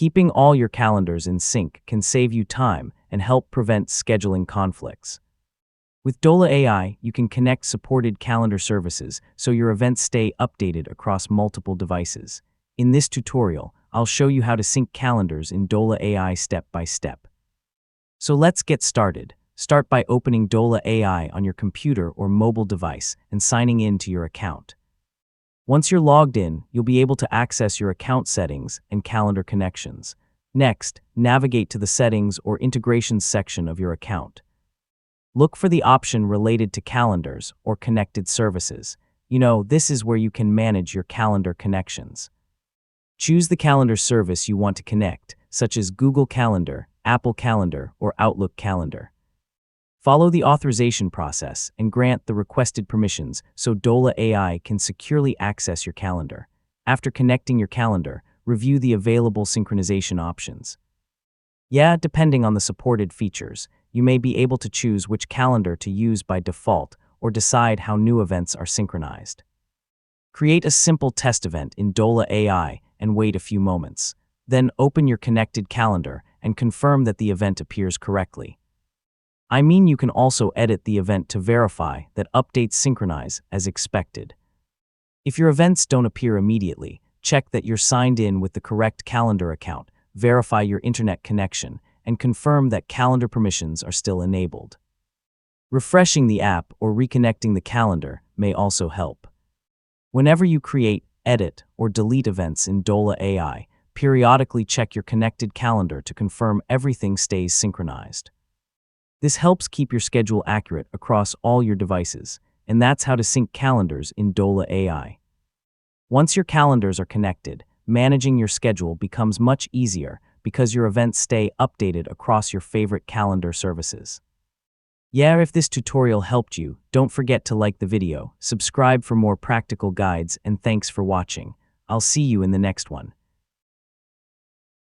Keeping all your calendars in sync can save you time and help prevent scheduling conflicts. With Dola AI, you can connect supported calendar services so your events stay updated across multiple devices. In this tutorial, I'll show you how to sync calendars in Dola AI step by step. So let's get started. Start by opening Dola AI on your computer or mobile device and signing in to your account. Once you're logged in, you'll be able to access your account settings and calendar connections. Next, navigate to the Settings or Integrations section of your account. Look for the option related to calendars or connected services. This is where you can manage your calendar connections. Choose the calendar service you want to connect, such as Google Calendar, Apple Calendar, or Outlook Calendar. Follow the authorization process and grant the requested permissions so Dola AI can securely access your calendar. After connecting your calendar, review the available synchronization options. Depending on the supported features, you may be able to choose which calendar to use by default or decide how new events are synchronized. Create a simple test event in Dola AI and wait a few moments. Then open your connected calendar and confirm that the event appears correctly. You can also edit the event to verify that updates synchronize as expected. If your events don't appear immediately, check that you're signed in with the correct calendar account, verify your internet connection, and confirm that calendar permissions are still enabled. Refreshing the app or reconnecting the calendar may also help. Whenever you create, edit, or delete events in Dola AI, periodically check your connected calendar to confirm everything stays synchronized. This helps keep your schedule accurate across all your devices, and that's how to sync calendars in Dola AI. Once your calendars are connected, managing your schedule becomes much easier because your events stay updated across your favorite calendar services. If this tutorial helped you, don't forget to like the video, subscribe for more practical guides, and thanks for watching. I'll see you in the next one.